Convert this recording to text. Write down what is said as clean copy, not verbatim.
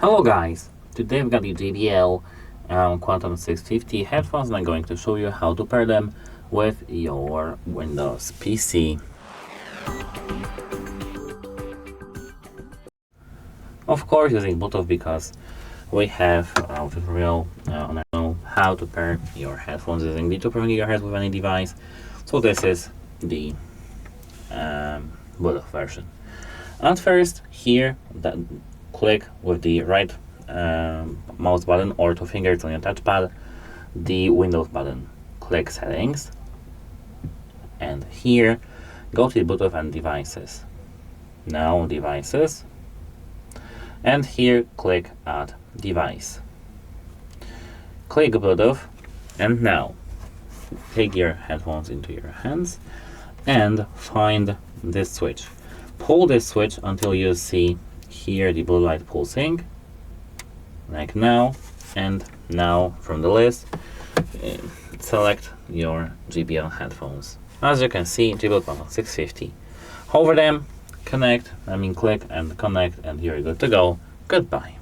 Hello guys, today we've got the JBL Quantum 650 headphones and I'm going to show you how to pair them with your Windows PC. Of course using Bluetooth because we have a tutorial on how to pair your headphones using the 2.1 GHz with any device. So this is the Bluetooth version. At first here, click with the right mouse button or 2 fingers on your touchpad, the Windows button. Click Settings, and here go to Bluetooth and Devices. Now Devices, and here click Add Device. Click Bluetooth, and now take your headphones into your hands and find this switch. Pull this switch until you see here the blue light pulsing, like now, and now from the list select your JBL headphones. As you can see, JBL Quantum 650. Hover them, click and connect, and you're good to go. Goodbye.